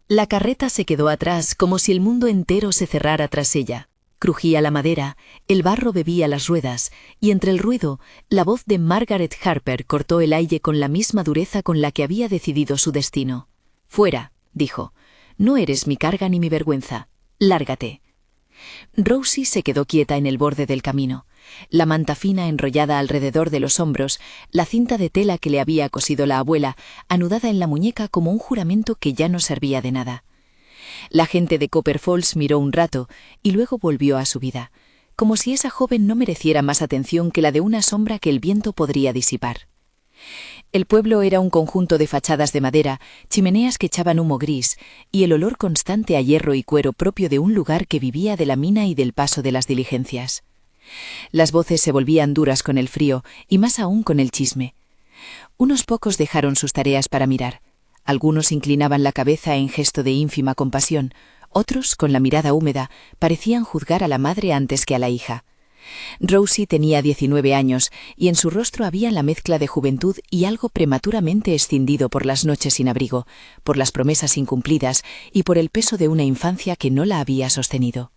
La carreta se quedó atrás como si el mundo entero se cerrara tras ella. Crujía la madera, el barro bebía las ruedas, y entre el ruido, la voz de Margaret Harper cortó el aire con la misma dureza con la que había decidido su destino. «Fuera», dijo. «No eres mi carga ni mi vergüenza. Lárgate». Rosie se quedó quieta en el borde del camino. La manta fina enrollada alrededor de los hombros, la cinta de tela que le había cosido la abuela, anudada en la muñeca como un juramento que ya no servía de nada. La gente de Copper Falls miró un rato y luego volvió a su vida, como si esa joven no mereciera más atención que la de una sombra que el viento podría disipar. El pueblo era un conjunto de fachadas de madera, chimeneas que echaban humo gris y el olor constante a hierro y cuero propio de un lugar que vivía de la mina y del paso de las diligencias. Las voces se volvían duras con el frío y más aún con el chisme. Unos pocos dejaron sus tareas para mirar. Algunos inclinaban la cabeza en gesto de ínfima compasión, otros, con la mirada húmeda, parecían juzgar a la madre antes que a la hija. Rosie tenía 19 años y en su rostro había la mezcla de juventud y algo prematuramente escindido por las noches sin abrigo, por las promesas incumplidas y por el peso de una infancia que no la había sostenido.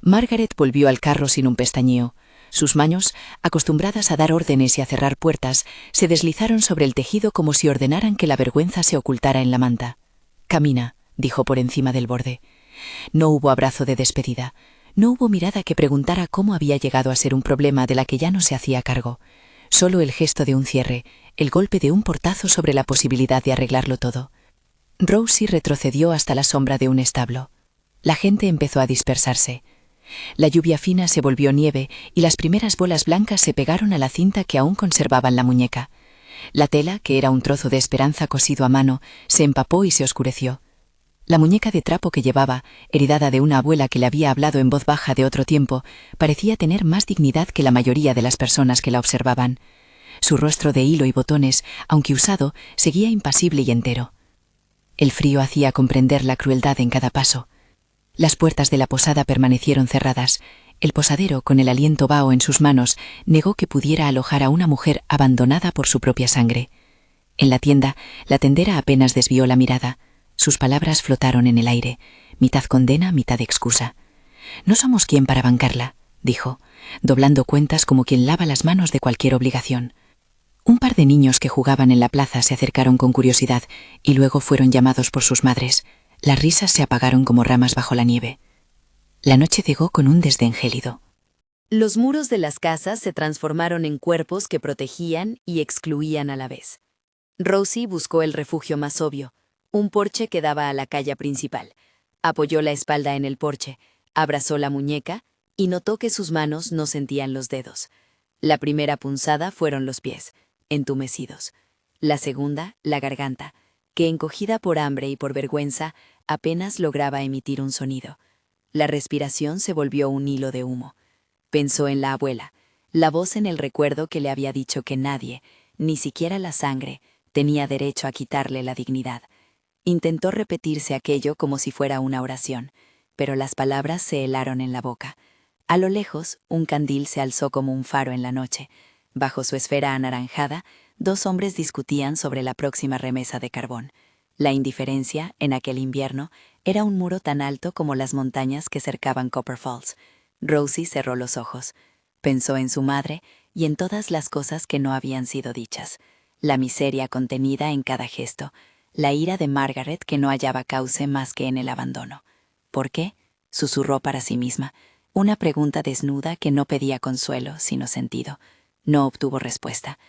Margaret volvió al carro sin un pestañeo. Sus manos, acostumbradas a dar órdenes y a cerrar puertas, se deslizaron sobre el tejido como si ordenaran que la vergüenza se ocultara en la manta. «Camina», dijo por encima del borde. No hubo abrazo de despedida. No hubo mirada que preguntara cómo había llegado a ser un problema de la que ya no se hacía cargo. Solo el gesto de un cierre, el golpe de un portazo sobre la posibilidad de arreglarlo todo. Rosie retrocedió hasta la sombra de un establo. La gente empezó a dispersarse. La lluvia fina se volvió nieve y las primeras bolas blancas se pegaron a la cinta que aún conservaban la muñeca. La tela, que era un trozo de esperanza cosido a mano, se empapó y se oscureció. La muñeca de trapo que llevaba, heredada de una abuela que le había hablado en voz baja de otro tiempo, parecía tener más dignidad que la mayoría de las personas que la observaban. Su rostro de hilo y botones, aunque usado, seguía impasible y entero. El frío hacía comprender la crueldad en cada paso. Las puertas de la posada permanecieron cerradas. El posadero, con el aliento vaho en sus manos, negó que pudiera alojar a una mujer abandonada por su propia sangre. En la tienda, la tendera apenas desvió la mirada. Sus palabras flotaron en el aire, mitad condena, mitad excusa. «No somos quien para bancarla», dijo, doblando cuentas como quien lava las manos de cualquier obligación. Un par de niños que jugaban en la plaza se acercaron con curiosidad y luego fueron llamados por sus madres. Las risas se apagaron como ramas bajo la nieve. La noche llegó con un desdén gélido. Los muros de las casas se transformaron en cuerpos que protegían y excluían a la vez. Rosie buscó el refugio más obvio, un porche que daba a la calle principal. Apoyó la espalda en el porche, abrazó la muñeca y notó que sus manos no sentían los dedos. La primera punzada fueron los pies, entumecidos. La segunda, la garganta, que encogida por hambre y por vergüenza, apenas lograba emitir un sonido. La respiración se volvió un hilo de humo. Pensó en la abuela, la voz en el recuerdo que le había dicho que nadie, ni siquiera la sangre, tenía derecho a quitarle la dignidad. Intentó repetirse aquello como si fuera una oración, pero las palabras se helaron en la boca. A lo lejos, un candil se alzó como un faro en la noche. Bajo su esfera anaranjada, dos hombres discutían sobre la próxima remesa de carbón. La indiferencia, en aquel invierno, era un muro tan alto como las montañas que cercaban Copper Falls. Rosie cerró los ojos. Pensó en su madre y en todas las cosas que no habían sido dichas. La miseria contenida en cada gesto. La ira de Margaret que no hallaba cauce más que en el abandono. ¿Por qué?, susurró para sí misma. Una pregunta desnuda que no pedía consuelo, sino sentido. No obtuvo respuesta.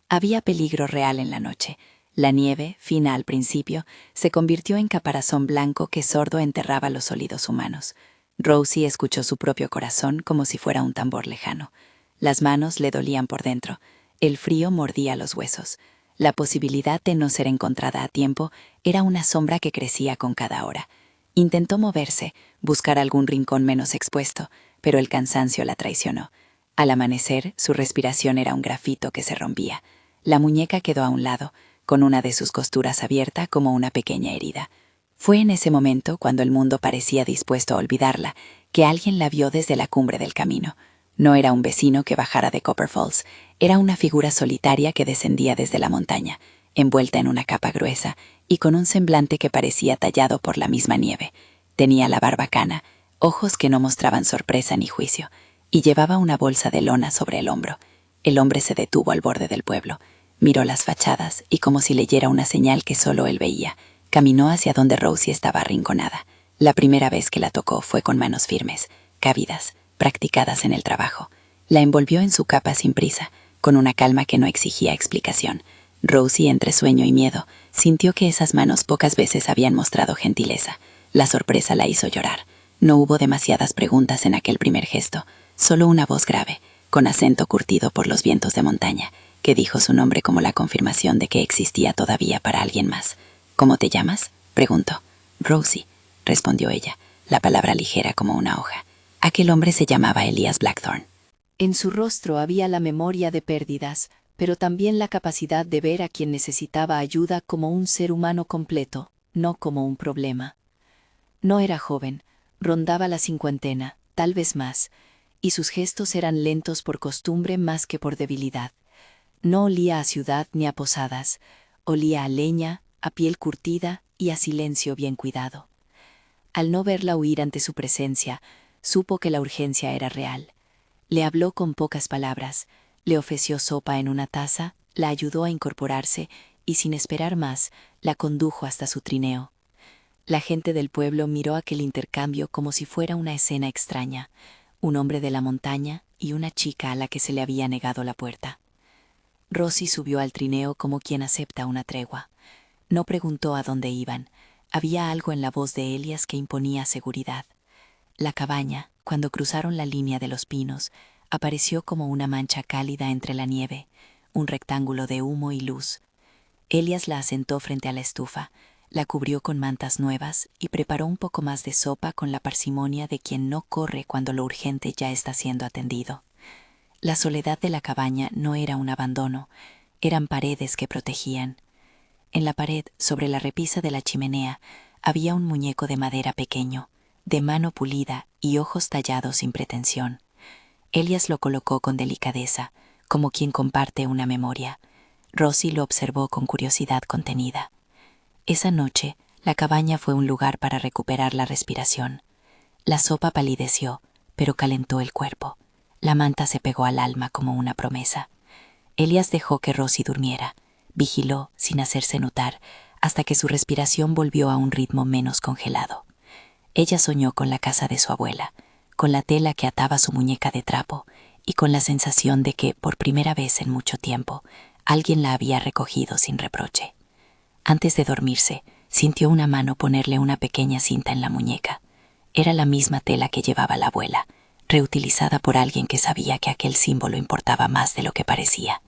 Había peligro real en la noche. La nieve, fina al principio, se convirtió en caparazón blanco que sordo enterraba los sólidos humanos. Rosie escuchó su propio corazón como si fuera un tambor lejano. Las manos le dolían por dentro. El frío mordía los huesos. La posibilidad de no ser encontrada a tiempo era una sombra que crecía con cada hora. Intentó moverse, buscar algún rincón menos expuesto, pero el cansancio la traicionó. Al amanecer, su respiración era un grafito que se rompía. La muñeca quedó a un lado, con una de sus costuras abierta como una pequeña herida. Fue en ese momento, cuando el mundo parecía dispuesto a olvidarla, que alguien la vio desde la cumbre del camino. No era un vecino que bajara de Copper Falls, era una figura solitaria que descendía desde la montaña. envuelta en una capa gruesa y con un semblante que parecía tallado por la misma nieve. Tenía la barba cana, ojos que no mostraban sorpresa ni juicio, y llevaba una bolsa de lona sobre el hombro. El hombre se detuvo al borde del pueblo, miró las fachadas y, como si leyera una señal que solo él veía, caminó hacia donde Rosie estaba arrinconada. La primera vez que la tocó fue con manos firmes, cávidas, practicadas en el trabajo. La envolvió en su capa sin prisa, con una calma que no exigía explicación. Rosie, entre sueño y miedo, sintió que esas manos pocas veces habían mostrado gentileza. La sorpresa la hizo llorar. No hubo demasiadas preguntas en aquel primer gesto, solo una voz grave, con acento curtido por los vientos de montaña, que dijo su nombre como la confirmación de que existía todavía para alguien más. ¿Cómo te llamas?, preguntó. Rosie, respondió ella, la palabra ligera como una hoja. Aquel hombre se llamaba Elias Blackthorne. En su rostro había la memoria de pérdidas, pero también la capacidad de ver a quien necesitaba ayuda como un ser humano completo, no como un problema. No era joven, rondaba la cincuentena, tal vez más, y sus gestos eran lentos por costumbre más que por debilidad. No olía a ciudad ni a posadas, olía a leña, a piel curtida y a silencio bien cuidado. Al no verla huir ante su presencia, supo que la urgencia era real. Le habló con pocas palabras, le ofreció sopa en una taza, la ayudó a incorporarse y, sin esperar más, la condujo hasta su trineo. La gente del pueblo miró aquel intercambio como si fuera una escena extraña, un hombre de la montaña y una chica a la que se le había negado la puerta. Rosie subió al trineo como quien acepta una tregua. No preguntó a dónde iban. Había algo en la voz de Elias que imponía seguridad. La cabaña, cuando cruzaron la línea de los pinos, apareció como una mancha cálida entre la nieve, un rectángulo de humo y luz. Elias la asentó frente a la estufa, la cubrió con mantas nuevas y preparó un poco más de sopa con la parsimonia de quien no corre cuando lo urgente ya está siendo atendido. La soledad de la cabaña no era un abandono, eran paredes que protegían. En la pared, sobre la repisa de la chimenea, había un muñeco de madera pequeño, de mano pulida y ojos tallados sin pretensión. Elias lo colocó con delicadeza, como quien comparte una memoria. Rosie lo observó con curiosidad contenida. Esa noche, la cabaña fue un lugar para recuperar la respiración. La sopa palideció, pero calentó el cuerpo. La manta se pegó al alma como una promesa. Elias dejó que Rosie durmiera. Vigiló, sin hacerse notar, hasta que su respiración volvió a un ritmo menos congelado. Ella soñó con la casa de su abuela, con la tela que ataba su muñeca de trapo y con la sensación de que, por primera vez en mucho tiempo, alguien la había recogido sin reproche. Antes de dormirse, sintió una mano ponerle una pequeña cinta en la muñeca. Era la misma tela que llevaba la abuela, reutilizada por alguien que sabía que aquel símbolo importaba más de lo que parecía.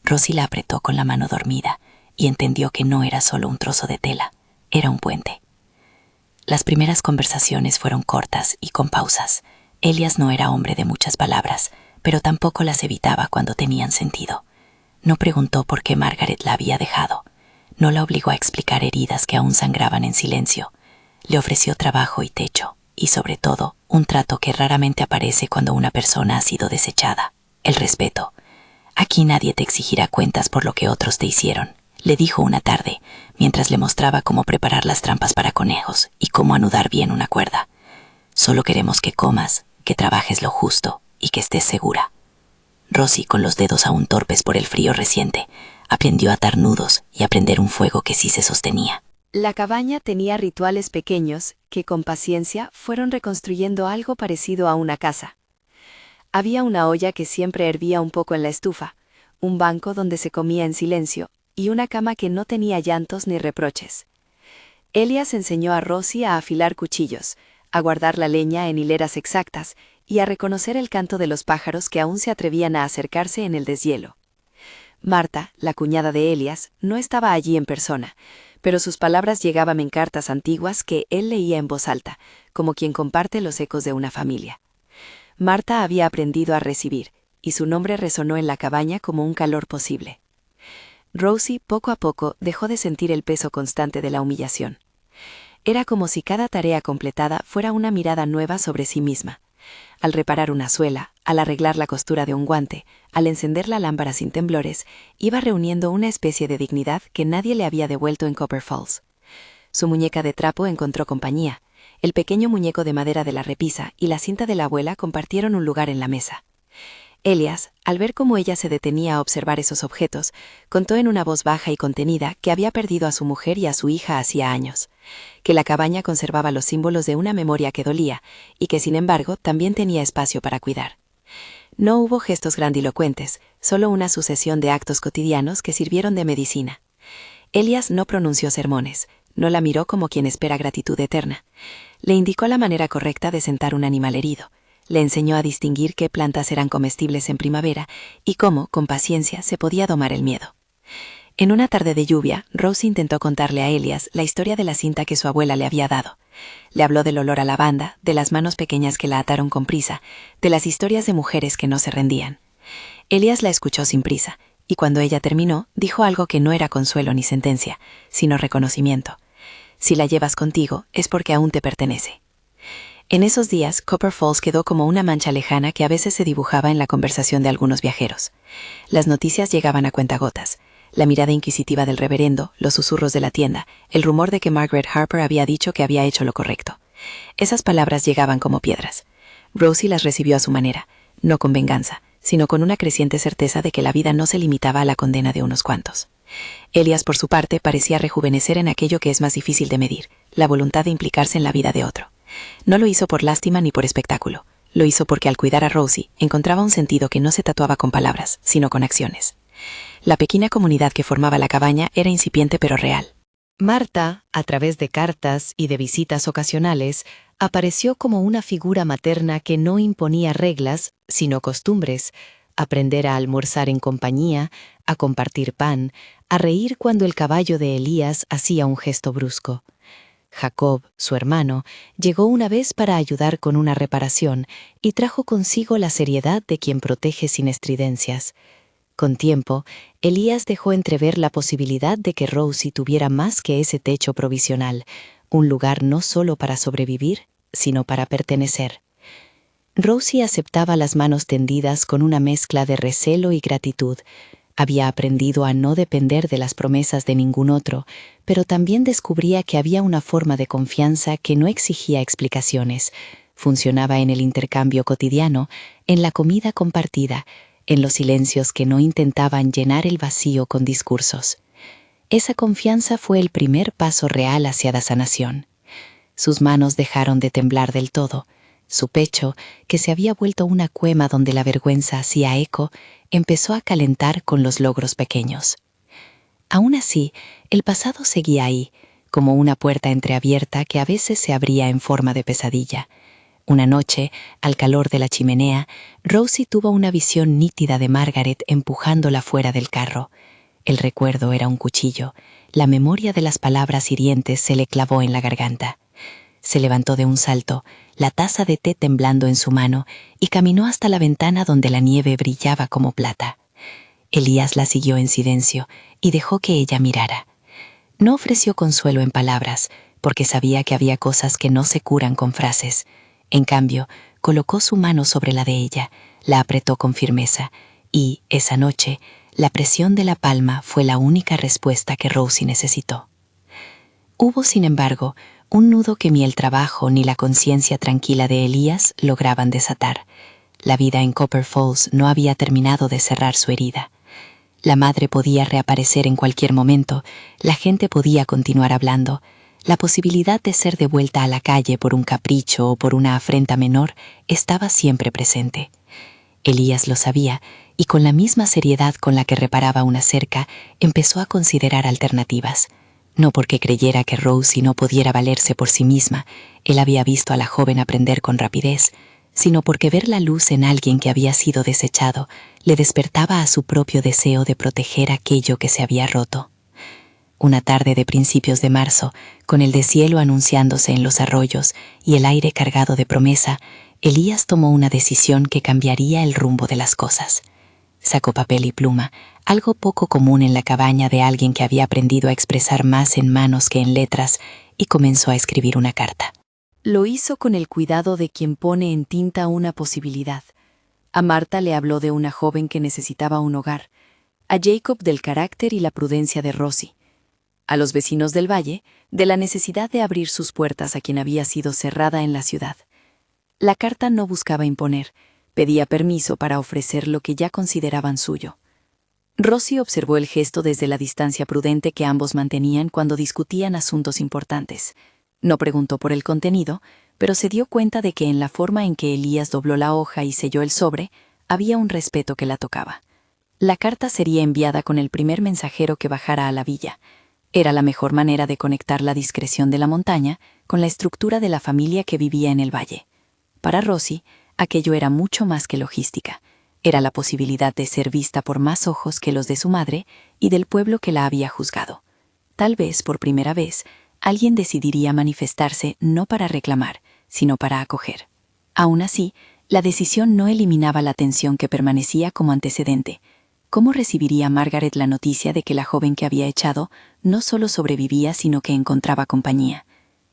Rosie la apretó con la mano dormida y entendió que no era solo un trozo de tela, era un puente. Las primeras conversaciones fueron cortas y con pausas. Elias no era hombre de muchas palabras, pero tampoco las evitaba cuando tenían sentido. No preguntó por qué Margaret la había dejado. No la obligó a explicar heridas que aún sangraban en silencio. Le ofreció trabajo y techo, y sobre todo, un trato que raramente aparece cuando una persona ha sido desechada: el respeto. Aquí nadie te exigirá cuentas por lo que otros te hicieron, le dijo una tarde, mientras le mostraba cómo preparar las trampas para conejos y cómo anudar bien una cuerda. Solo queremos que comas, que trabajes lo justo y que estés segura. Rosie, con los dedos aún torpes por el frío reciente, aprendió a atar nudos y a prender un fuego que sí se sostenía. La cabaña tenía rituales pequeños que, con paciencia, fueron reconstruyendo algo parecido a una casa. Había una olla que siempre hervía un poco en la estufa, un banco donde se comía en silencio y una cama que no tenía llantos ni reproches. Elias enseñó a Rosie a afilar cuchillos, a guardar la leña en hileras exactas y a reconocer el canto de los pájaros que aún se atrevían a acercarse en el deshielo. Marta, la cuñada de Elias, no estaba allí en persona, pero sus palabras llegaban en cartas antiguas que él leía en voz alta, como quien comparte los ecos de una familia. Marta había aprendido a recibir, y su nombre resonó en la cabaña como un calor posible. Rosie, poco a poco, dejó de sentir el peso constante de la humillación. Era como si cada tarea completada fuera una mirada nueva sobre sí misma. Al reparar una suela, al arreglar la costura de un guante, al encender la lámpara sin temblores, iba reuniendo una especie de dignidad que nadie le había devuelto en Copper Falls. Su muñeca de trapo encontró compañía. El pequeño muñeco de madera de la repisa y la cinta de la abuela compartieron un lugar en la mesa. Elias, al ver cómo ella se detenía a observar esos objetos, contó en una voz baja y contenida que había perdido a su mujer y a su hija hacía años, que la cabaña conservaba los símbolos de una memoria que dolía y que, sin embargo, también tenía espacio para cuidar. No hubo gestos grandilocuentes, solo una sucesión de actos cotidianos que sirvieron de medicina. Elias no pronunció sermones, no la miró como quien espera gratitud eterna. Le indicó la manera correcta de sentar un animal herido. Le enseñó a distinguir qué plantas eran comestibles en primavera y cómo, con paciencia, se podía domar el miedo. En una tarde de lluvia, Rose intentó contarle a Elias la historia de la cinta que su abuela le había dado. Le habló del olor a lavanda, de las manos pequeñas que la ataron con prisa, de las historias de mujeres que no se rendían. Elias la escuchó sin prisa, y cuando ella terminó, dijo algo que no era consuelo ni sentencia, sino reconocimiento. Si la llevas contigo, es porque aún te pertenece. En esos días, Copper Falls quedó como una mancha lejana que a veces se dibujaba en la conversación de algunos viajeros. Las noticias llegaban a cuentagotas. La mirada inquisitiva del reverendo, los susurros de la tienda, el rumor de que Margaret Harper había dicho que había hecho lo correcto. Esas palabras llegaban como piedras. Rosie las recibió a su manera, no con venganza, sino con una creciente certeza de que la vida no se limitaba a la condena de unos cuantos. Elias, por su parte, parecía rejuvenecer en aquello que es más difícil de medir, la voluntad de implicarse en la vida de otro. No lo hizo por lástima ni por espectáculo. Lo hizo porque al cuidar a Rosie encontraba un sentido que no se tatuaba con palabras, sino con acciones. La pequeña comunidad que formaba la cabaña era incipiente pero real. Marta, a través de cartas y de visitas ocasionales, apareció como una figura materna que no imponía reglas, sino costumbres: aprender a almorzar en compañía, a compartir pan, a reír cuando el caballo de Elías hacía un gesto brusco. Jacob, su hermano, llegó una vez para ayudar con una reparación y trajo consigo la seriedad de quien protege sin estridencias. Con tiempo, Elías dejó entrever la posibilidad de que Rosie tuviera más que ese techo provisional, un lugar no solo para sobrevivir, sino para pertenecer. Rosie aceptaba las manos tendidas con una mezcla de recelo y gratitud. Había aprendido a no depender de las promesas de ningún otro, pero también descubría que había una forma de confianza que no exigía explicaciones. Funcionaba en el intercambio cotidiano, en la comida compartida, en los silencios que no intentaban llenar el vacío con discursos. Esa confianza fue el primer paso real hacia la sanación. Sus manos dejaron de temblar del todo. Su pecho, que se había vuelto una cuema donde la vergüenza hacía eco, empezó a calentar con los logros pequeños. Aún así, el pasado seguía ahí, como una puerta entreabierta que a veces se abría en forma de pesadilla. Una noche, al calor de la chimenea, Rosie tuvo una visión nítida de Margaret empujándola fuera del carro. El recuerdo era un cuchillo. La memoria de las palabras hirientes se le clavó en la garganta. Se levantó de un salto, la taza de té temblando en su mano, y caminó hasta la ventana donde la nieve brillaba como plata. Elías la siguió en silencio y dejó que ella mirara. No ofreció consuelo en palabras, porque sabía que había cosas que no se curan con frases. En cambio, colocó su mano sobre la de ella, la apretó con firmeza, y, esa noche, la presión de la palma fue la única respuesta que Rosie necesitó. Hubo, sin embargo, un nudo que ni el trabajo ni la conciencia tranquila de Elías lograban desatar. La vida en Copper Falls no había terminado de cerrar su herida. La madre podía reaparecer en cualquier momento, la gente podía continuar hablando. La posibilidad de ser devuelta a la calle por un capricho o por una afrenta menor estaba siempre presente. Elías lo sabía, y con la misma seriedad con la que reparaba una cerca, empezó a considerar alternativas. No porque creyera que Rosie no pudiera valerse por sí misma, él había visto a la joven aprender con rapidez, sino porque ver la luz en alguien que había sido desechado le despertaba a su propio deseo de proteger aquello que se había roto. Una tarde de principios de marzo, con el deshielo anunciándose en los arroyos y el aire cargado de promesa, Elías tomó una decisión que cambiaría el rumbo de las cosas. Sacó papel y pluma, algo poco común en la cabaña de alguien que había aprendido a expresar más en manos que en letras, y comenzó a escribir una carta. Lo hizo con el cuidado de quien pone en tinta una posibilidad. A Marta le habló de una joven que necesitaba un hogar, a Jacob del carácter y la prudencia de Rosie, a los vecinos del valle de la necesidad de abrir sus puertas a quien había sido cerrada en la ciudad. La carta no buscaba imponer, pedía permiso para ofrecer lo que ya consideraban suyo. Rosie observó el gesto desde la distancia prudente que ambos mantenían cuando discutían asuntos importantes. No preguntó por el contenido, pero se dio cuenta de que en la forma en que Elías dobló la hoja y selló el sobre, había un respeto que la tocaba. La carta sería enviada con el primer mensajero que bajara a la villa. Era la mejor manera de conectar la discreción de la montaña con la estructura de la familia que vivía en el valle. Para Rosie, aquello era mucho más que logística. Era la posibilidad de ser vista por más ojos que los de su madre y del pueblo que la había juzgado. Tal vez, por primera vez, alguien decidiría manifestarse no para reclamar, sino para acoger. Aún así, la decisión no eliminaba la tensión que permanecía como antecedente. ¿Cómo recibiría Margaret la noticia de que la joven que había echado no solo sobrevivía, sino que encontraba compañía?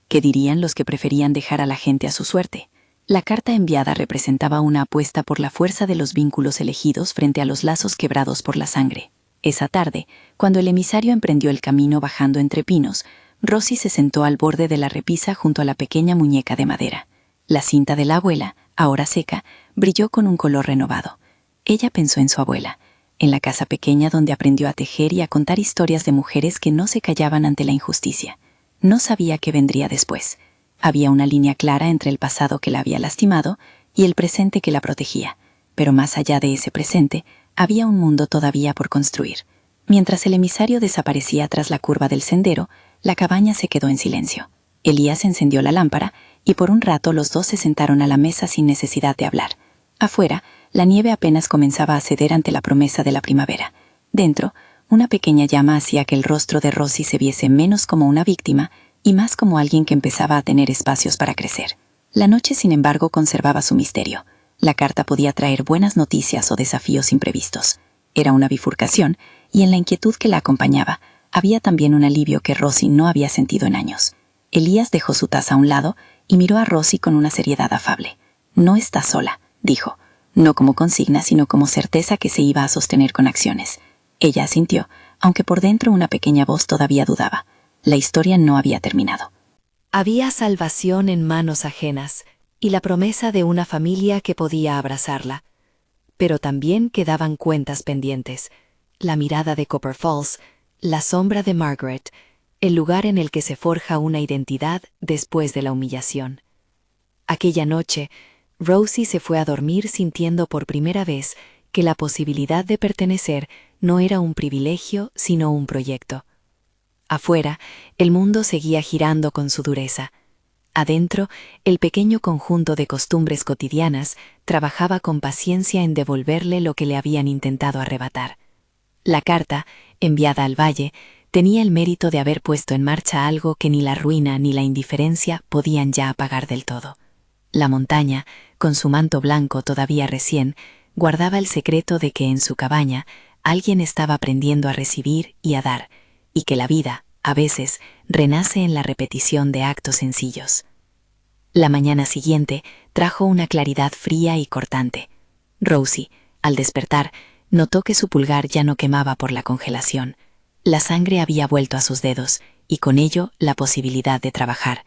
¿Qué dirían los que preferían dejar a la gente a su suerte? La carta enviada representaba una apuesta por la fuerza de los vínculos elegidos frente a los lazos quebrados por la sangre. Esa tarde, cuando el emisario emprendió el camino bajando entre pinos, Rosie se sentó al borde de la repisa junto a la pequeña muñeca de madera. La cinta de la abuela, ahora seca, brilló con un color renovado. Ella pensó en su abuela, en la casa pequeña donde aprendió a tejer y a contar historias de mujeres que no se callaban ante la injusticia. No sabía qué vendría después. Había una línea clara entre el pasado que la había lastimado y el presente que la protegía, pero más allá de ese presente, había un mundo todavía por construir. Mientras el emisario desaparecía tras la curva del sendero, la cabaña se quedó en silencio. Elías encendió la lámpara y por un rato los dos se sentaron a la mesa sin necesidad de hablar. Afuera, la nieve apenas comenzaba a ceder ante la promesa de la primavera. Dentro, una pequeña llama hacía que el rostro de Rosie se viese menos como una víctima y más como alguien que empezaba a tener espacios para crecer. La noche, sin embargo, conservaba su misterio. La carta podía traer buenas noticias o desafíos imprevistos. Era una bifurcación, y en la inquietud que la acompañaba, había también un alivio que Rosie no había sentido en años. Elías dejó su taza a un lado y miró a Rosie con una seriedad afable. «No estás sola», dijo, no como consigna, sino como certeza que se iba a sostener con acciones. Ella asintió, aunque por dentro una pequeña voz todavía dudaba. La historia no había terminado. Había salvación en manos ajenas y la promesa de una familia que podía abrazarla. Pero también quedaban cuentas pendientes. La mirada de Copper Falls, la sombra de Margaret, el lugar en el que se forja una identidad después de la humillación. Aquella noche, Rosie se fue a dormir sintiendo por primera vez que la posibilidad de pertenecer no era un privilegio, sino un proyecto. Afuera, el mundo seguía girando con su dureza. Adentro, el pequeño conjunto de costumbres cotidianas trabajaba con paciencia en devolverle lo que le habían intentado arrebatar. La carta, enviada al valle, tenía el mérito de haber puesto en marcha algo que ni la ruina ni la indiferencia podían ya apagar del todo. La montaña, con su manto blanco todavía recién, guardaba el secreto de que en su cabaña alguien estaba aprendiendo a recibir y a dar, y que la vida, a veces, renace en la repetición de actos sencillos. La mañana siguiente trajo una claridad fría y cortante. Rosie, al despertar, notó que su pulgar ya no quemaba por la congelación. La sangre había vuelto a sus dedos, y con ello la posibilidad de trabajar.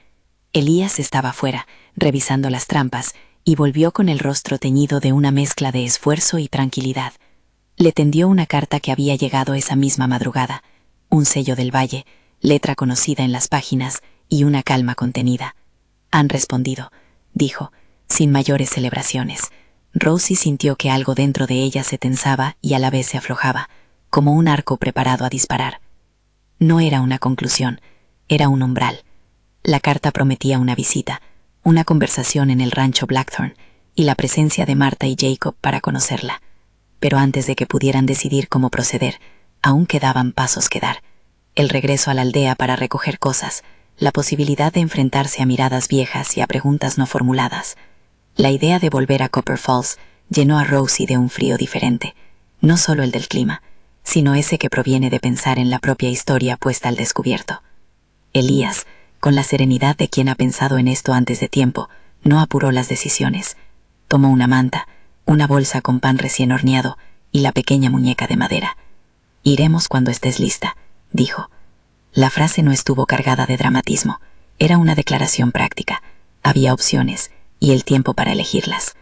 Elías estaba fuera, revisando las trampas, y volvió con el rostro teñido de una mezcla de esfuerzo y tranquilidad. Le tendió una carta que había llegado esa misma madrugada, un sello del valle, letra conocida en las páginas y una calma contenida. «Han respondido», dijo, sin mayores celebraciones. Rosie sintió que algo dentro de ella se tensaba y a la vez se aflojaba, como un arco preparado a disparar. No era una conclusión, era un umbral. La carta prometía una visita, una conversación en el rancho Blackthorn y la presencia de Marta y Jacob para conocerla. Pero antes de que pudieran decidir cómo proceder, aún quedaban pasos que dar. El regreso a la aldea para recoger cosas, la posibilidad de enfrentarse a miradas viejas y a preguntas no formuladas. La idea de volver a Copper Falls llenó a Rosie de un frío diferente, no solo el del clima, sino ese que proviene de pensar en la propia historia puesta al descubierto. Elías, Con la serenidad de quien ha pensado en esto antes de tiempo, no apuró las decisiones. Tomó una manta, una bolsa con pan recién horneado y la pequeña muñeca de madera. «Iremos cuando estés lista», dijo. La frase no estuvo cargada de dramatismo. Era una declaración práctica. Había opciones y el tiempo para elegirlas.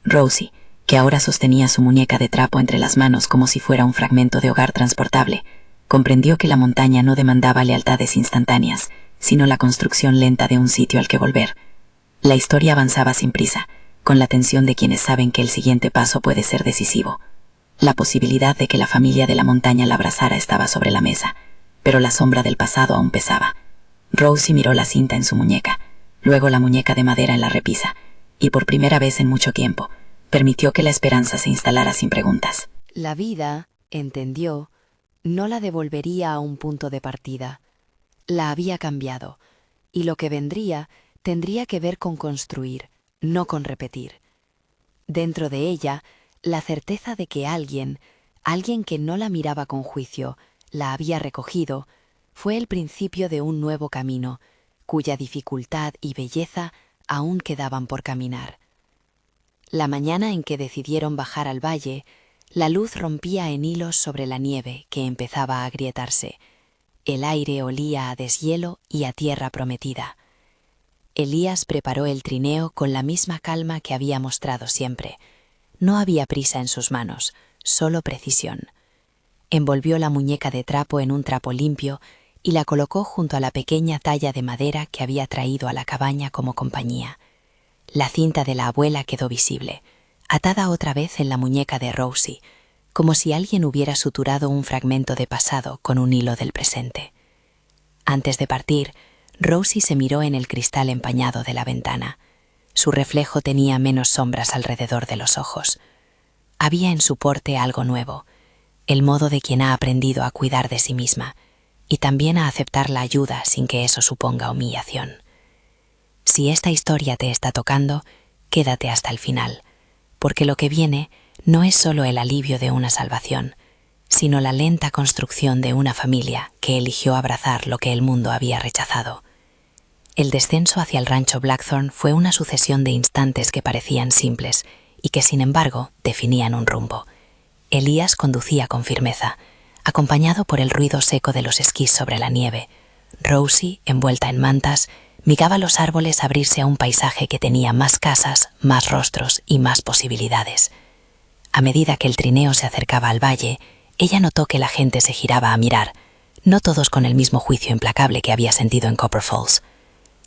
Rosie, que ahora sostenía su muñeca de trapo entre las manos como si fuera un fragmento de hogar transportable, comprendió que la montaña no demandaba lealtades instantáneas, sino la construcción lenta de un sitio al que volver. La historia avanzaba sin prisa, con la tensión de quienes saben que el siguiente paso puede ser decisivo. La posibilidad de que la familia de la montaña la abrazara estaba sobre la mesa, pero la sombra del pasado aún pesaba. Rosie miró la cinta en su muñeca, luego la muñeca de madera en la repisa, y por primera vez en mucho tiempo, permitió que la esperanza se instalara sin preguntas. La vida, entendió, no la devolvería a un punto de partida. La había cambiado, y lo que vendría tendría que ver con construir, no con repetir. Dentro de ella, la certeza de que alguien que no la miraba con juicio, la había recogido, fue el principio de un nuevo camino, cuya dificultad y belleza aún quedaban por caminar. La mañana en que decidieron bajar al valle, la luz rompía en hilos sobre la nieve que empezaba a agrietarse. El aire olía a deshielo y a tierra prometida. Elías preparó el trineo con la misma calma que había mostrado siempre. No había prisa en sus manos, solo precisión. Envolvió la muñeca de trapo en un trapo limpio y la colocó junto a la pequeña talla de madera que había traído a la cabaña como compañía. La cinta de la abuela quedó visible, atada otra vez en la muñeca de Rosie, como si alguien hubiera suturado un fragmento de pasado con un hilo del presente. Antes de partir, Rosie se miró en el cristal empañado de la ventana. Su reflejo tenía menos sombras alrededor de los ojos. Había en su porte algo nuevo, el modo de quien ha aprendido a cuidar de sí misma y también a aceptar la ayuda sin que eso suponga humillación. Si esta historia te está tocando, quédate hasta el final, porque lo que viene no es solo el alivio de una salvación, sino la lenta construcción de una familia que eligió abrazar lo que el mundo había rechazado. El descenso hacia el rancho Blackthorn fue una sucesión de instantes que parecían simples y que, sin embargo, definían un rumbo. Elías conducía con firmeza, acompañado por el ruido seco de los esquís sobre la nieve. Rosie, envuelta en mantas, miraba los árboles abrirse a un paisaje que tenía más casas, más rostros y más posibilidades. A medida que el trineo se acercaba al valle, ella notó que la gente se giraba a mirar, no todos con el mismo juicio implacable que había sentido en Copper Falls.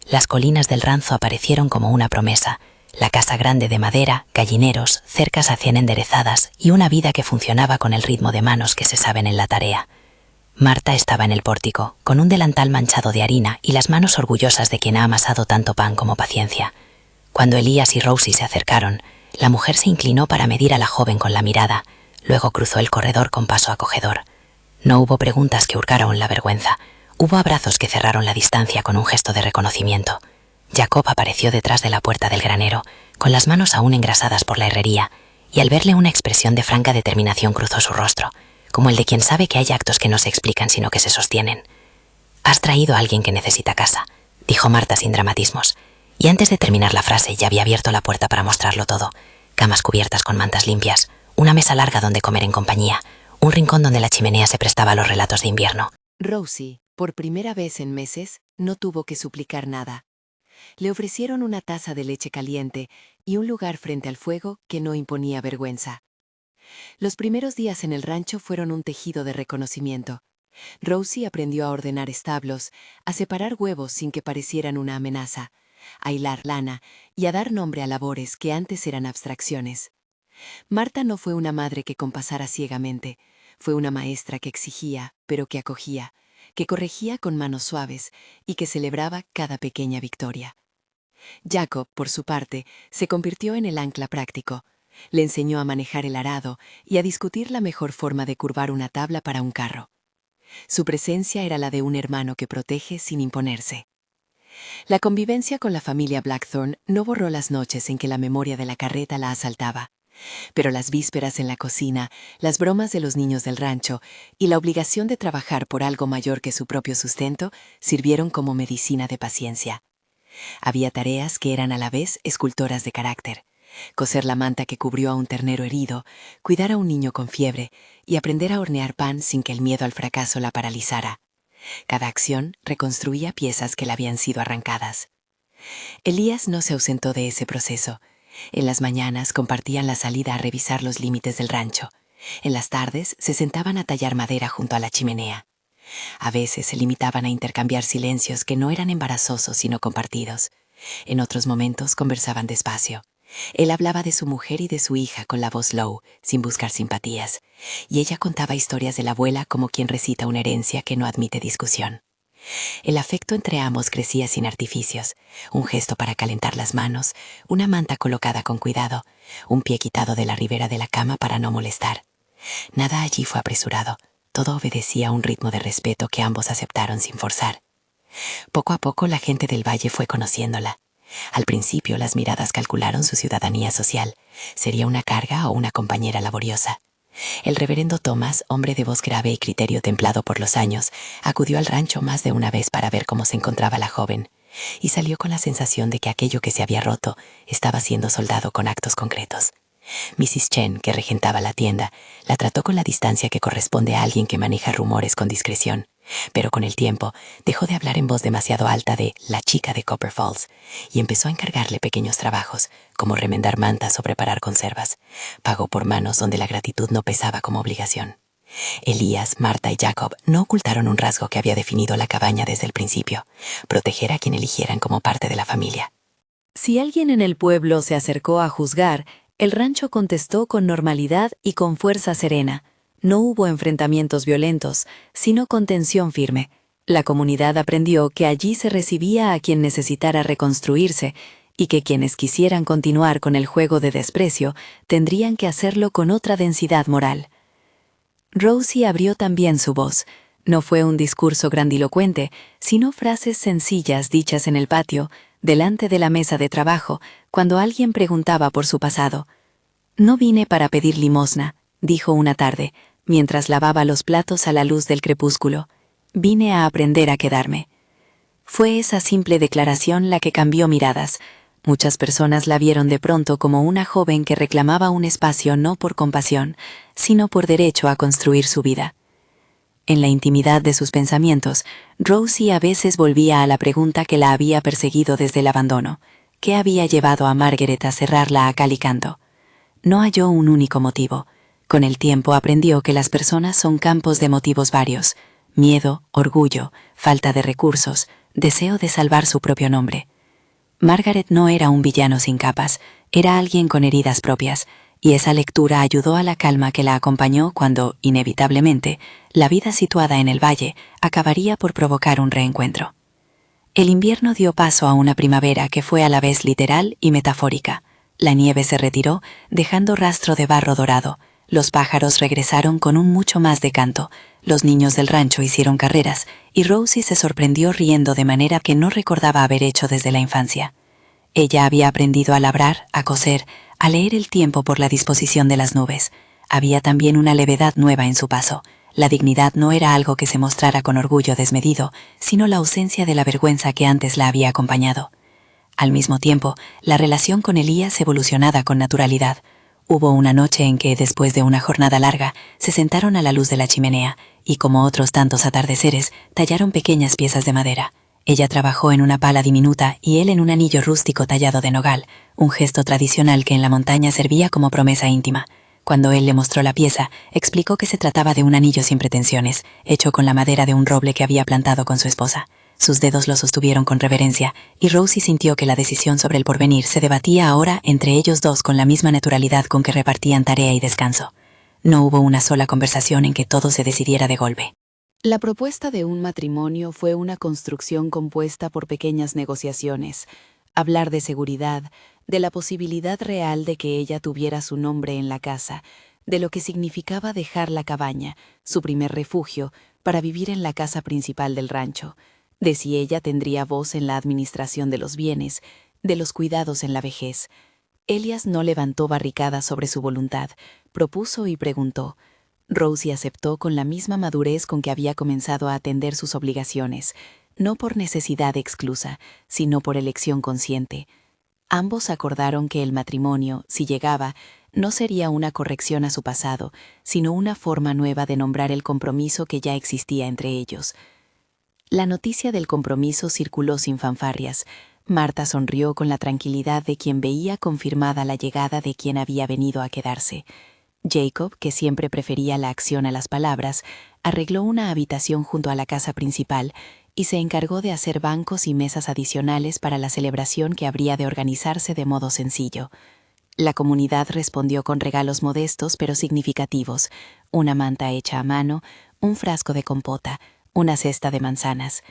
Las colinas del Ranzo aparecieron como una promesa, la casa grande de madera, gallineros, cercas a 100 enderezadas y una vida que funcionaba con el ritmo de manos que se saben en la tarea. Marta estaba en el pórtico, con un delantal manchado de harina y las manos orgullosas de quien ha amasado tanto pan como paciencia. Cuando Elías y Rosie se acercaron, la mujer se inclinó para medir a la joven con la mirada, luego cruzó el corredor con paso acogedor. No hubo preguntas que hurgaron la vergüenza, hubo abrazos que cerraron la distancia con un gesto de reconocimiento. Jacob apareció detrás de la puerta del granero, con las manos aún engrasadas por la herrería, y al verle una expresión de franca determinación cruzó su rostro, como el de quien sabe que hay actos que no se explican sino que se sostienen. «Has traído a alguien que necesita casa», dijo Marta sin dramatismos, y antes de terminar la frase ya había abierto la puerta para mostrarlo todo: camas cubiertas con mantas limpias, una mesa larga donde comer en compañía, un rincón donde la chimenea se prestaba a los relatos de invierno. Rosie, por primera vez en meses, no tuvo que suplicar nada. Le ofrecieron una taza de leche caliente y un lugar frente al fuego que no imponía vergüenza. Los primeros días en el rancho fueron un tejido de reconocimiento. Rosie aprendió a ordenar establos, a separar huevos sin que parecieran una amenaza, a hilar lana y a dar nombre a labores que antes eran abstracciones. Marta no fue una madre que compasara ciegamente, fue una maestra que exigía, pero que acogía, que corregía con manos suaves y que celebraba cada pequeña victoria. Jacob, por su parte, se convirtió en el ancla práctico. Le enseñó a manejar el arado y a discutir la mejor forma de curvar una tabla para un carro. Su presencia era la de un hermano que protege sin imponerse. La convivencia con la familia Blackthorn no borró las noches en que la memoria de la carreta la asaltaba. Pero las vísperas en la cocina, las bromas de los niños del rancho y la obligación de trabajar por algo mayor que su propio sustento sirvieron como medicina de paciencia. Había tareas que eran a la vez escultoras de carácter: coser la manta que cubrió a un ternero herido, cuidar a un niño con fiebre y aprender a hornear pan sin que el miedo al fracaso la paralizara. Cada acción reconstruía piezas que le habían sido arrancadas. Elías no se ausentó de ese proceso. En las mañanas compartían la salida a revisar los límites del rancho. En las tardes se sentaban a tallar madera junto a la chimenea. A veces se limitaban a intercambiar silencios que no eran embarazosos sino compartidos. En otros momentos conversaban despacio. Él hablaba de su mujer y de su hija con la voz low, sin buscar simpatías, y ella contaba historias de la abuela como quien recita una herencia que no admite discusión. El afecto entre ambos crecía sin artificios: un gesto para calentar las manos, una manta colocada con cuidado, un pie quitado de la ribera de la cama para no molestar. Nada allí fue apresurado, todo obedecía a un ritmo de respeto que ambos aceptaron sin forzar. Poco a poco la gente del valle fue conociéndola. Al principio las miradas calcularon su ciudadanía social: ¿sería una carga o una compañera laboriosa? El reverendo Thomas, hombre de voz grave y criterio templado por los años, acudió al rancho más de una vez para ver cómo se encontraba la joven, y salió con la sensación de que aquello que se había roto estaba siendo soldado con actos concretos. Mrs. Chen, que regentaba la tienda, la trató con la distancia que corresponde a alguien que maneja rumores con discreción, pero con el tiempo dejó de hablar en voz demasiado alta de la chica de Copper Falls y empezó a encargarle pequeños trabajos, como remendar mantas o preparar conservas. Pagó por manos donde la gratitud no pesaba como obligación. Elías, Marta y Jacob no ocultaron un rasgo que había definido la cabaña desde el principio: proteger a quien eligieran como parte de la familia. Si alguien en el pueblo se acercó a juzgar, el rancho contestó con normalidad y con fuerza serena. No hubo enfrentamientos violentos, sino contención firme. La comunidad aprendió que allí se recibía a quien necesitara reconstruirse y que quienes quisieran continuar con el juego de desprecio tendrían que hacerlo con otra densidad moral. Rosie abrió también su voz. No fue un discurso grandilocuente, sino frases sencillas dichas en el patio, delante de la mesa de trabajo, cuando alguien preguntaba por su pasado. «No vine para pedir limosna», dijo una tarde, mientras lavaba los platos a la luz del crepúsculo. «Vine a aprender a quedarme». Fue esa simple declaración la que cambió miradas. Muchas personas la vieron de pronto como una joven que reclamaba un espacio no por compasión, sino por derecho a construir su vida. En la intimidad de sus pensamientos, Rosie a veces volvía a la pregunta que la había perseguido desde el abandono: ¿qué había llevado a Margaret a cerrarla a cal y canto? No halló un único motivo. Con el tiempo aprendió que las personas son campos de motivos varios: miedo, orgullo, falta de recursos, deseo de salvar su propio nombre. Margaret no era un villano sin capas, era alguien con heridas propias, y esa lectura ayudó a la calma que la acompañó cuando, inevitablemente, la vida situada en el valle acabaría por provocar un reencuentro. El invierno dio paso a una primavera que fue a la vez literal y metafórica. La nieve se retiró, dejando rastro de barro dorado. Los pájaros regresaron con un mucho más de canto. Los niños del rancho hicieron carreras, y Rosie se sorprendió riendo de manera que no recordaba haber hecho desde la infancia. Ella había aprendido a labrar, a coser, a leer el tiempo por la disposición de las nubes. Había también una levedad nueva en su paso. La dignidad no era algo que se mostrara con orgullo desmedido, sino la ausencia de la vergüenza que antes la había acompañado. Al mismo tiempo, la relación con Elías evolucionaba con naturalidad. Hubo una noche en que, después de una jornada larga, se sentaron a la luz de la chimenea y, como otros tantos atardeceres, tallaron pequeñas piezas de madera. Ella trabajó en una pala diminuta y él en un anillo rústico tallado de nogal, un gesto tradicional que en la montaña servía como promesa íntima. Cuando él le mostró la pieza, explicó que se trataba de un anillo sin pretensiones, hecho con la madera de un roble que había plantado con su esposa. Sus dedos lo sostuvieron con reverencia, y Rosie sintió que la decisión sobre el porvenir se debatía ahora entre ellos dos con la misma naturalidad con que repartían tarea y descanso. No hubo una sola conversación en que todo se decidiera de golpe. La propuesta de un matrimonio fue una construcción compuesta por pequeñas negociaciones: hablar de seguridad, de la posibilidad real de que ella tuviera su nombre en la casa, de lo que significaba dejar la cabaña, su primer refugio, para vivir en la casa principal del rancho, de si ella tendría voz en la administración de los bienes, de los cuidados en la vejez. Elias no levantó barricadas sobre su voluntad, propuso y preguntó. Rosie aceptó con la misma madurez con que había comenzado a atender sus obligaciones, no por necesidad exclusa, sino por elección consciente. Ambos acordaron que el matrimonio, si llegaba, no sería una corrección a su pasado, sino una forma nueva de nombrar el compromiso que ya existía entre ellos. La noticia del compromiso circuló sin fanfarrias. Marta sonrió con la tranquilidad de quien veía confirmada la llegada de quien había venido a quedarse. Jacob, que siempre prefería la acción a las palabras, arregló una habitación junto a la casa principal y se encargó de hacer bancos y mesas adicionales para la celebración que habría de organizarse de modo sencillo. La comunidad respondió con regalos modestos pero significativos: una manta hecha a mano, un frasco de compota, una cesta de manzanas.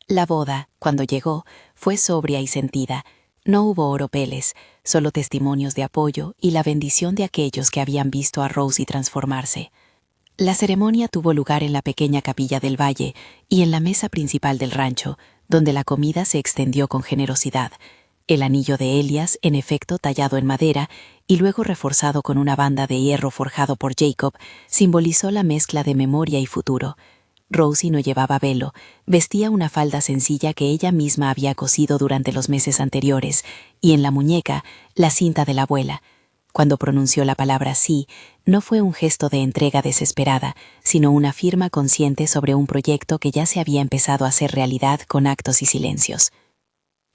La boda, cuando llegó, fue sobria y sentida. No hubo oropeles, solo testimonios de apoyo y la bendición de aquellos que habían visto a Rosie transformarse. La ceremonia tuvo lugar en la pequeña capilla del valle y en la mesa principal del rancho, donde la comida se extendió con generosidad. El anillo de Elias, en efecto tallado en madera y luego reforzado con una banda de hierro forjado por Jacob, simbolizó la mezcla de memoria y futuro. Rosie no llevaba velo, vestía una falda sencilla que ella misma había cosido durante los meses anteriores, y en la muñeca, la cinta de la abuela. Cuando pronunció la palabra sí, no fue un gesto de entrega desesperada, sino una firma consciente sobre un proyecto que ya se había empezado a hacer realidad con actos y silencios.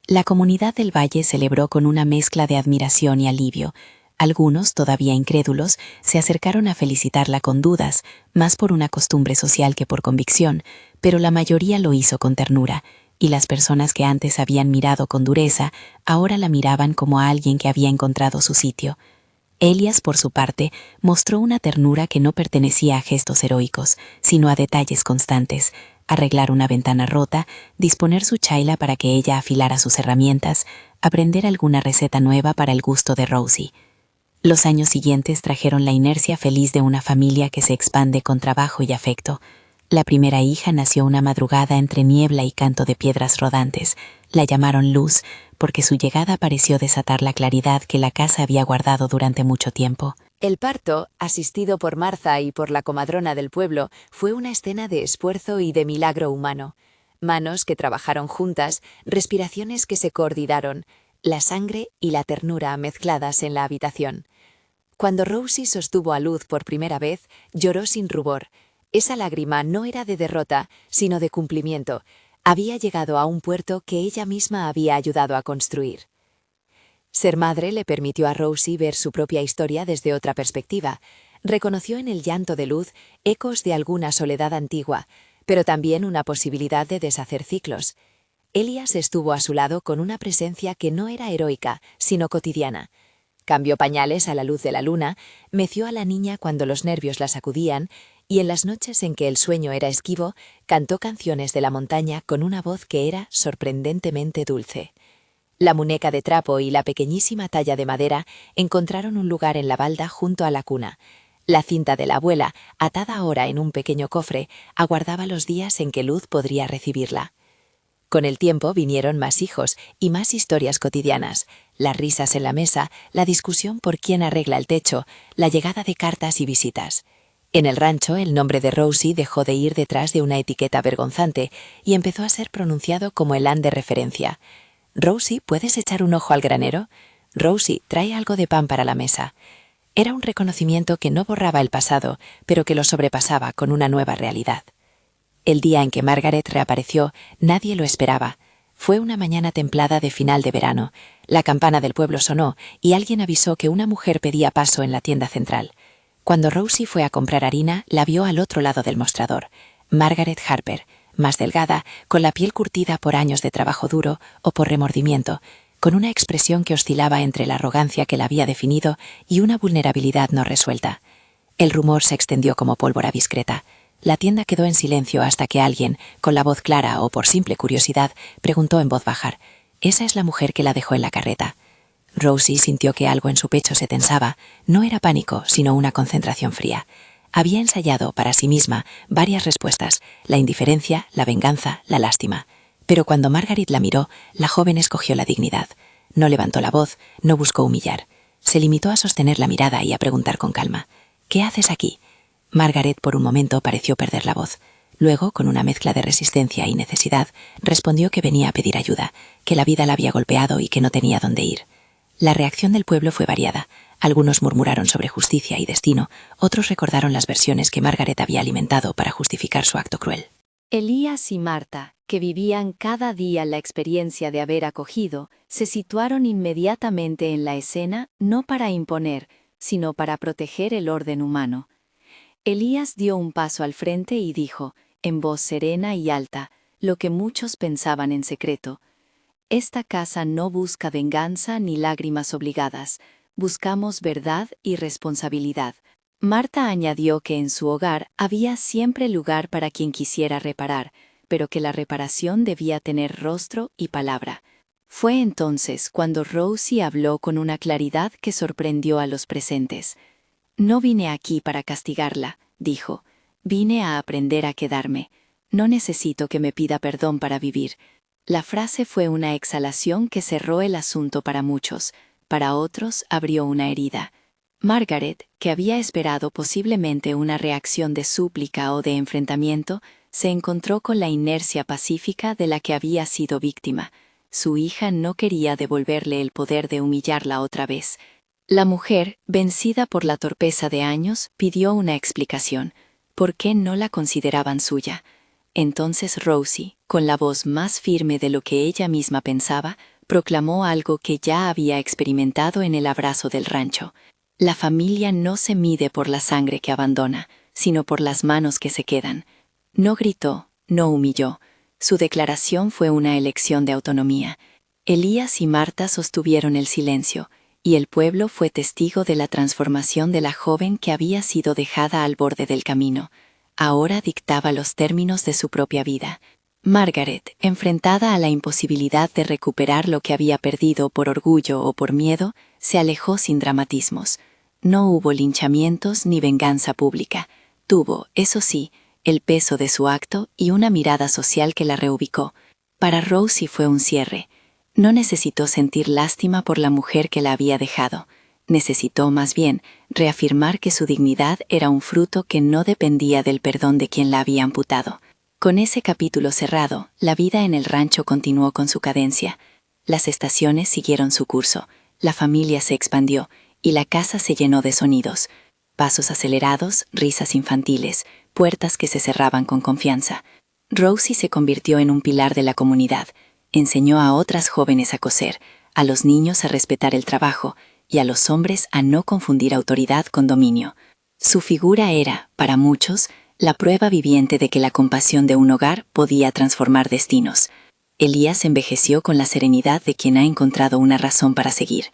La comunidad del valle celebró con una mezcla de admiración y alivio. Algunos, todavía incrédulos, se acercaron a felicitarla con dudas, más por una costumbre social que por convicción, pero la mayoría lo hizo con ternura, y las personas que antes habían mirado con dureza, ahora la miraban como a alguien que había encontrado su sitio. Elias, por su parte, mostró una ternura que no pertenecía a gestos heroicos, sino a detalles constantes: arreglar una ventana rota, disponer su chaila para que ella afilara sus herramientas, aprender alguna receta nueva para el gusto de Rosie. Los años siguientes trajeron la inercia feliz de una familia que se expande con trabajo y afecto. La primera hija nació una madrugada entre niebla y canto de piedras rodantes. La llamaron Luz porque su llegada pareció desatar la claridad que la casa había guardado durante mucho tiempo. El parto, asistido por Martha y por la comadrona del pueblo, fue una escena de esfuerzo y de milagro humano. Manos que trabajaron juntas, respiraciones que se coordinaron, la sangre y la ternura mezcladas en la habitación. Cuando Rosie sostuvo a Luz por primera vez, lloró sin rubor. Esa lágrima no era de derrota, sino de cumplimiento. Había llegado a un puerto que ella misma había ayudado a construir. Ser madre le permitió a Rosie ver su propia historia desde otra perspectiva. Reconoció en el llanto de Luz ecos de alguna soledad antigua, pero también una posibilidad de deshacer ciclos. Elias estuvo a su lado con una presencia que no era heroica, sino cotidiana. Cambió pañales a la luz de la luna, meció a la niña cuando los nervios la sacudían, y en las noches en que el sueño era esquivo, cantó canciones de la montaña con una voz que era sorprendentemente dulce. La muñeca de trapo y la pequeñísima talla de madera encontraron un lugar en la balda junto a la cuna. La cinta de la abuela, atada ahora en un pequeño cofre, aguardaba los días en que Luz podría recibirla. Con el tiempo vinieron más hijos y más historias cotidianas, las risas en la mesa, la discusión por quién arregla el techo, la llegada de cartas y visitas. En el rancho, el nombre de Rosie dejó de ir detrás de una etiqueta vergonzante y empezó a ser pronunciado como el an de referencia. «Rosie, ¿puedes echar un ojo al granero? Rosie, trae algo de pan para la mesa». Era un reconocimiento que no borraba el pasado, pero que lo sobrepasaba con una nueva realidad. El día en que Margaret reapareció, nadie lo esperaba. Fue una mañana templada de final de verano. La campana del pueblo sonó y alguien avisó que una mujer pedía paso en la tienda central. Cuando Rosie fue a comprar harina, la vio al otro lado del mostrador. Margaret Harper, más delgada, con la piel curtida por años de trabajo duro o por remordimiento, con una expresión que oscilaba entre la arrogancia que la había definido y una vulnerabilidad no resuelta. El rumor se extendió como pólvora discreta. La tienda quedó en silencio hasta que alguien, con la voz clara o por simple curiosidad, preguntó en voz baja: «¿Esa es la mujer que la dejó en la carreta?» Rosie sintió que algo en su pecho se tensaba. No era pánico, sino una concentración fría. Había ensayado para sí misma varias respuestas: la indiferencia, la venganza, la lástima. Pero cuando Margaret la miró, la joven escogió la dignidad. No levantó la voz, no buscó humillar. Se limitó a sostener la mirada y a preguntar con calma: «¿Qué haces aquí?». Margaret por un momento pareció perder la voz. Luego, con una mezcla de resistencia y necesidad, respondió que venía a pedir ayuda, que la vida la había golpeado y que no tenía dónde ir. La reacción del pueblo fue variada. Algunos murmuraron sobre justicia y destino, otros recordaron las versiones que Margaret había alimentado para justificar su acto cruel. Elías y Marta, que vivían cada día la experiencia de haber acogido, se situaron inmediatamente en la escena no para imponer, sino para proteger el orden humano. Elías dio un paso al frente y dijo, en voz serena y alta, lo que muchos pensaban en secreto: «Esta casa no busca venganza ni lágrimas obligadas, buscamos verdad y responsabilidad». Marta añadió que en su hogar había siempre lugar para quien quisiera reparar, pero que la reparación debía tener rostro y palabra. Fue entonces cuando Rosie habló con una claridad que sorprendió a los presentes. «No vine aquí para castigarla», dijo. «Vine a aprender a quedarme. No necesito que me pida perdón para vivir». La frase fue una exhalación que cerró el asunto para muchos, para otros abrió una herida. Margaret, que había esperado posiblemente una reacción de súplica o de enfrentamiento, se encontró con la inercia pacífica de la que había sido víctima. Su hija no quería devolverle el poder de humillarla otra vez. La mujer, vencida por la torpeza de años, pidió una explicación. ¿Por qué no la consideraban suya? Entonces Rosie, con la voz más firme de lo que ella misma pensaba, proclamó algo que ya había experimentado en el abrazo del rancho. La familia no se mide por la sangre que abandona, sino por las manos que se quedan. No gritó, no humilló. Su declaración fue una elección de autonomía. Elías y Marta sostuvieron el silencio, y el pueblo fue testigo de la transformación de la joven que había sido dejada al borde del camino. Ahora dictaba los términos de su propia vida. Margaret, enfrentada a la imposibilidad de recuperar lo que había perdido por orgullo o por miedo, se alejó sin dramatismos. No hubo linchamientos ni venganza pública. Tuvo, eso sí, el peso de su acto y una mirada social que la reubicó. Para Rosie fue un cierre. No necesitó sentir lástima por la mujer que la había dejado. Necesitó, más bien, reafirmar que su dignidad era un fruto que no dependía del perdón de quien la había amputado. Con ese capítulo cerrado, la vida en el rancho continuó con su cadencia. Las estaciones siguieron su curso, la familia se expandió y la casa se llenó de sonidos. Pasos acelerados, risas infantiles, puertas que se cerraban con confianza. Rosie se convirtió en un pilar de la comunidad. Enseñó a otras jóvenes a coser, a los niños a respetar el trabajo y a los hombres a no confundir autoridad con dominio. Su figura era, para muchos, la prueba viviente de que la compasión de un hogar podía transformar destinos. Elías envejeció con la serenidad de quien ha encontrado una razón para seguir.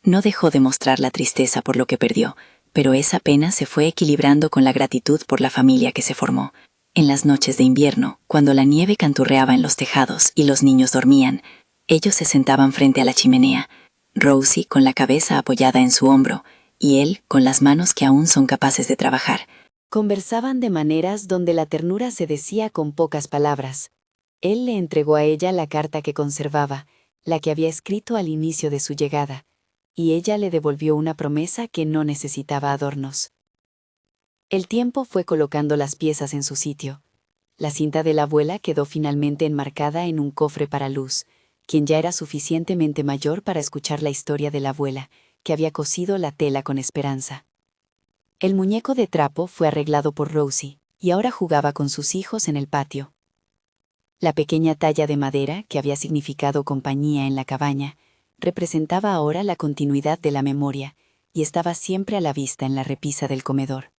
No dejó de mostrar la tristeza por lo que perdió, pero esa pena se fue equilibrando con la gratitud por la familia que se formó. En las noches de invierno, cuando la nieve canturreaba en los tejados y los niños dormían, ellos se sentaban frente a la chimenea, Rosie con la cabeza apoyada en su hombro y él con las manos que aún son capaces de trabajar. Conversaban de maneras donde la ternura se decía con pocas palabras. Él le entregó a ella la carta que conservaba, la que había escrito al inicio de su llegada, y ella le devolvió una promesa que no necesitaba adornos. El tiempo fue colocando las piezas en su sitio. La cinta de la abuela quedó finalmente enmarcada en un cofre para Luz, quien ya era suficientemente mayor para escuchar la historia de la abuela, que había cosido la tela con esperanza. El muñeco de trapo fue arreglado por Rosie, y ahora jugaba con sus hijos en el patio. La pequeña talla de madera, que había significado compañía en la cabaña, representaba ahora la continuidad de la memoria, y estaba siempre a la vista en la repisa del comedor.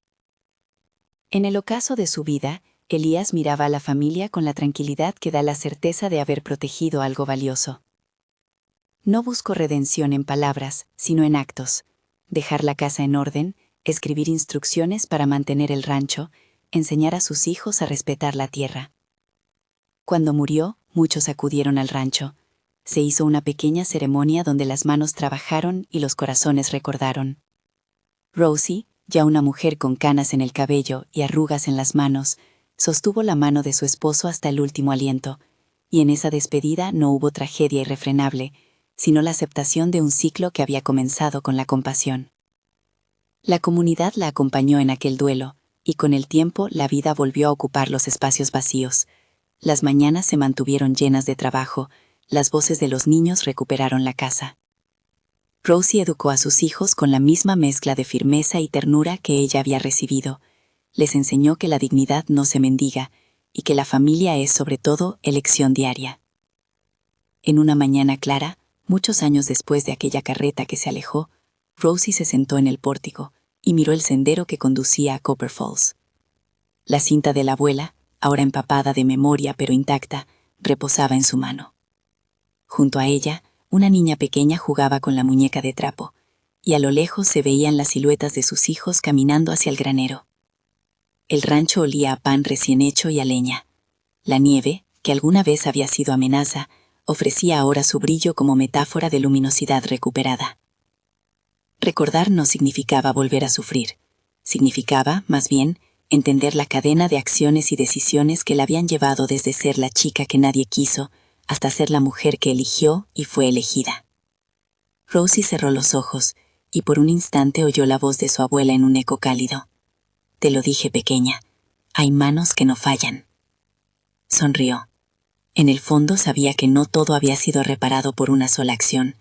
En el ocaso de su vida, Elías miraba a la familia con la tranquilidad que da la certeza de haber protegido algo valioso. No buscó redención en palabras, sino en actos. Dejar la casa en orden, escribir instrucciones para mantener el rancho, enseñar a sus hijos a respetar la tierra. Cuando murió, muchos acudieron al rancho. Se hizo una pequeña ceremonia donde las manos trabajaron y los corazones recordaron. Rosie, ya una mujer con canas en el cabello y arrugas en las manos, sostuvo la mano de su esposo hasta el último aliento, y en esa despedida no hubo tragedia irrefrenable, sino la aceptación de un ciclo que había comenzado con la compasión. La comunidad la acompañó en aquel duelo, y con el tiempo la vida volvió a ocupar los espacios vacíos. Las mañanas se mantuvieron llenas de trabajo, las voces de los niños recuperaron la casa. Rosie educó a sus hijos con la misma mezcla de firmeza y ternura que ella había recibido. Les enseñó que la dignidad no se mendiga y que la familia es sobre todo elección diaria. En una mañana clara, muchos años después de aquella carreta que se alejó, Rosie se sentó en el pórtico y miró el sendero que conducía a Copper Falls. La cinta de la abuela, ahora empapada de memoria pero intacta, reposaba en su mano. Junto a ella, una niña pequeña jugaba con la muñeca de trapo, y a lo lejos se veían las siluetas de sus hijos caminando hacia el granero. El rancho olía a pan recién hecho y a leña. La nieve, que alguna vez había sido amenaza, ofrecía ahora su brillo como metáfora de luminosidad recuperada. Recordar no significaba volver a sufrir. Significaba, más bien, entender la cadena de acciones y decisiones que la habían llevado desde ser la chica que nadie quiso hasta ser la mujer que eligió y fue elegida. Rosie cerró los ojos y por un instante oyó la voz de su abuela en un eco cálido. «Te lo dije, pequeña, hay manos que no fallan». Sonrió. En el fondo sabía que no todo había sido reparado por una sola acción.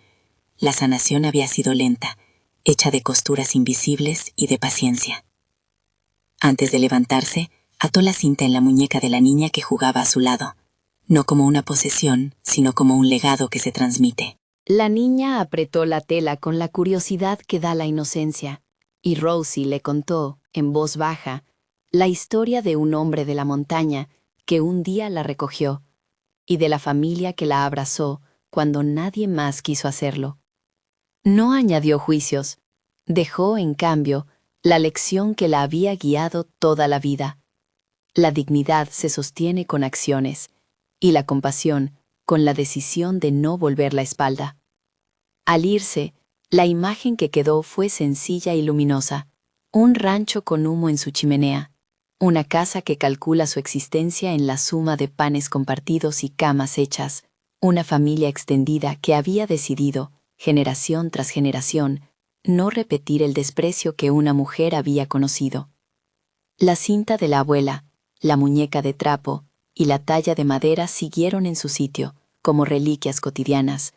La sanación había sido lenta, hecha de costuras invisibles y de paciencia. Antes de levantarse, ató la cinta en la muñeca de la niña que jugaba a su lado, no como una posesión, sino como un legado que se transmite. La niña apretó la tela con la curiosidad que da la inocencia, y Rosie le contó, en voz baja, la historia de un hombre de la montaña que un día la recogió, y de la familia que la abrazó cuando nadie más quiso hacerlo. No añadió juicios, dejó, en cambio, la lección que la había guiado toda la vida. La dignidad se sostiene con acciones, y la compasión con la decisión de no volver la espalda. Al irse, la imagen que quedó fue sencilla y luminosa: un rancho con humo en su chimenea, una casa que calcula su existencia en la suma de panes compartidos y camas hechas, una familia extendida que había decidido, generación tras generación, no repetir el desprecio que una mujer había conocido. La cinta de la abuela, la muñeca de trapo y la talla de madera siguieron en su sitio, como reliquias cotidianas,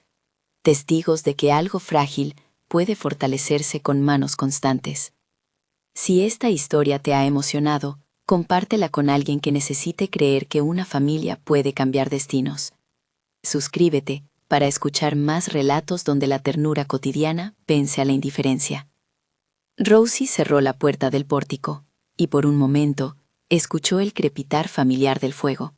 testigos de que algo frágil puede fortalecerse con manos constantes. Si esta historia te ha emocionado, compártela con alguien que necesite creer que una familia puede cambiar destinos. Suscríbete para escuchar más relatos donde la ternura cotidiana vence a la indiferencia. Rosie cerró la puerta del pórtico y por un momento escuchó el crepitar familiar del fuego.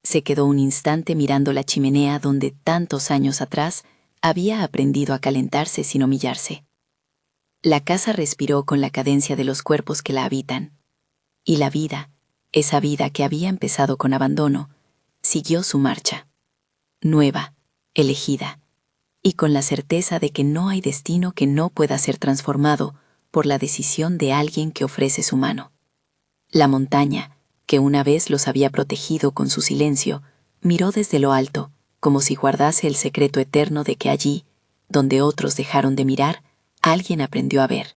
Se quedó un instante mirando la chimenea donde tantos años atrás había aprendido a calentarse sin humillarse. La casa respiró con la cadencia de los cuerpos que la habitan. Y la vida, esa vida que había empezado con abandono, siguió su marcha. Nueva, elegida, y con la certeza de que no hay destino que no pueda ser transformado por la decisión de alguien que ofrece su mano. La montaña, que una vez los había protegido con su silencio, miró desde lo alto, como si guardase el secreto eterno de que allí, donde otros dejaron de mirar, alguien aprendió a ver.